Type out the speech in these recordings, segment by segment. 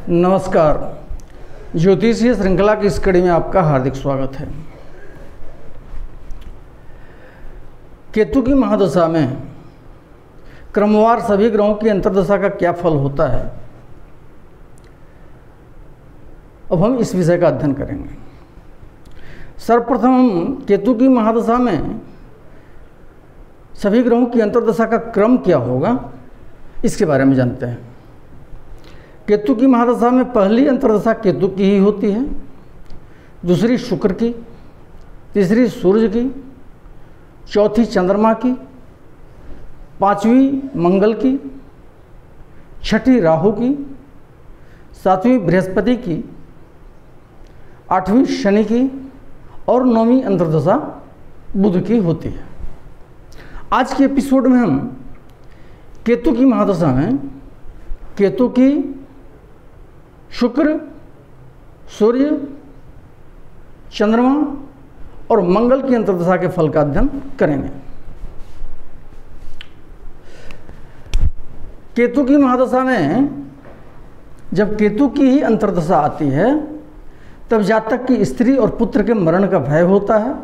नमस्कार। ज्योतिषीय श्रृंखला की इस कड़ी में आपका हार्दिक स्वागत है। केतु की महादशा में क्रमवार सभी ग्रहों की अंतर्दशा का क्या फल होता है, अब हम इस विषय का अध्ययन करेंगे। सर्वप्रथम हम केतु की महादशा में सभी ग्रहों की अंतर्दशा का क्रम क्या होगा इसके बारे में जानते हैं। केतु की महादशा में पहली अंतर्दशा केतु की ही होती है, दूसरी शुक्र की, तीसरी सूर्य की, चौथी चंद्रमा की, पांचवी मंगल की, छठी राहु की, सातवीं बृहस्पति की, आठवीं शनि की और नौवीं अंतर्दशा बुध की होती है। आज के एपिसोड में हम केतु की महादशा में केतु की, शुक्र, सूर्य, चंद्रमा और मंगल की अंतर्दशा के फल का अध्ययन करेंगे। केतु की महादशा में जब केतु की ही अंतर्दशा आती है तब जातक की स्त्री और पुत्र के मरण का भय होता है,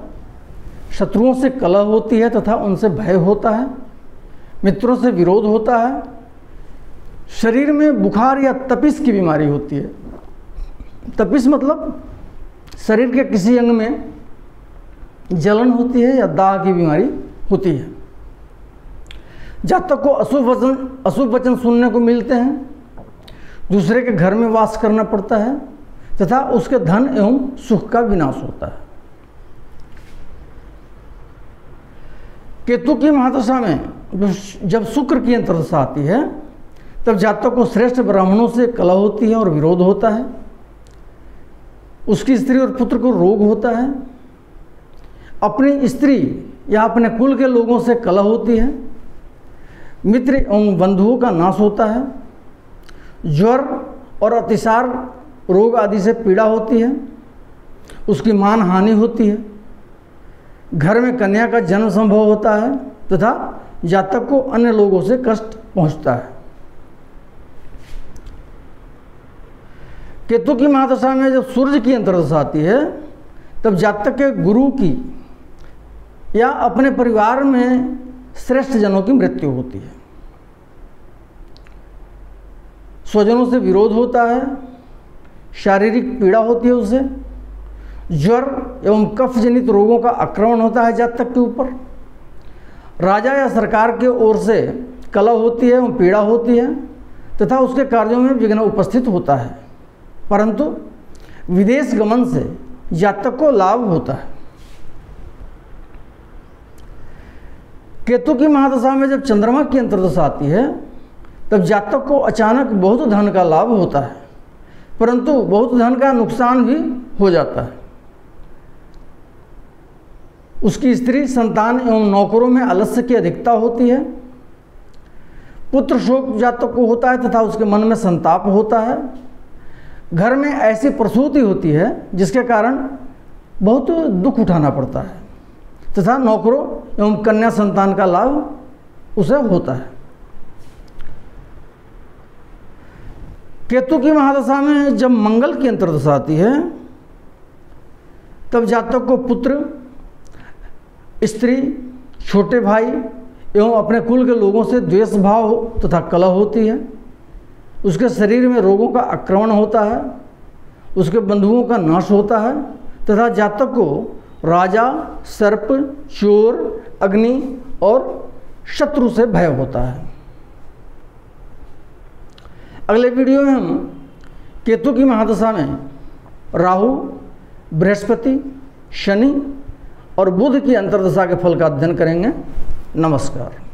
शत्रुओं से कलह होती है तथा उनसे भय होता है, मित्रों से विरोध होता है, शरीर में बुखार या तपिश की बीमारी होती है। तपिश मतलब शरीर के किसी अंग में जलन होती है या दाह की बीमारी होती है। जातक को अशुभ वचन सुनने को मिलते हैं, दूसरे के घर में वास करना पड़ता है तथा उसके धन एवं सुख का विनाश होता है। केतु की महादशा में जब शुक्र की अंतर्दशा आती है तब जातक को श्रेष्ठ ब्राह्मणों से कलह होती है और विरोध होता है, उसकी स्त्री और पुत्र को रोग होता है, अपनी स्त्री या अपने कुल के लोगों से कलह होती है, मित्र एवं बंधुओं का नाश होता है, ज्वर और अतिसार रोग आदि से पीड़ा होती है, उसकी मान हानि होती है, घर में कन्या का जन्म संभव होता है तथा जातक को अन्य लोगों से कष्ट पहुंचता है। केतु की महादशा में जब सूर्य की अंतर्दशा आती है तब जातक के गुरु की या अपने परिवार में श्रेष्ठ जनों की मृत्यु होती है, स्वजनों से विरोध होता है, शारीरिक पीड़ा होती है, उसे ज्वर एवं कफ जनित रोगों का आक्रमण होता है जातक के ऊपर, राजा या सरकार के ओर से कलह होती है एवं पीड़ा होती है तथा उसके कार्यों में विघ्न उपस्थित होता है, परंतु विदेश गमन से जातक को लाभ होता है। केतु की महादशा में जब चंद्रमा की अंतर्दशा आती है तब जातक को अचानक बहुत धन का लाभ होता है, परंतु बहुत धन का नुकसान भी हो जाता है। उसकी स्त्री, संतान एवं नौकरों में आलस्य की अधिकता होती है, पुत्र शोक जातक को होता है तथा उसके मन में संताप होता है, घर में ऐसी प्रसूति होती है जिसके कारण बहुत दुख उठाना पड़ता है तथा नौकरों एवं कन्या संतान का लाभ उसे होता है। केतु की महादशा में जब मंगल की अंतर्दशा आती है तब जातक को पुत्र, स्त्री, छोटे भाई एवं अपने कुल के लोगों से द्वेष भाव तथा कलह होती है, उसके शरीर में रोगों का आक्रमण होता है, उसके बंधुओं का नाश होता है तथा जातक को राजा, सर्प, चोर, अग्नि और शत्रु से भय होता है। अगले वीडियो में हम केतु की महादशा में राहु, बृहस्पति, शनि और बुध की अंतर्दशा के फल का अध्ययन करेंगे। नमस्कार।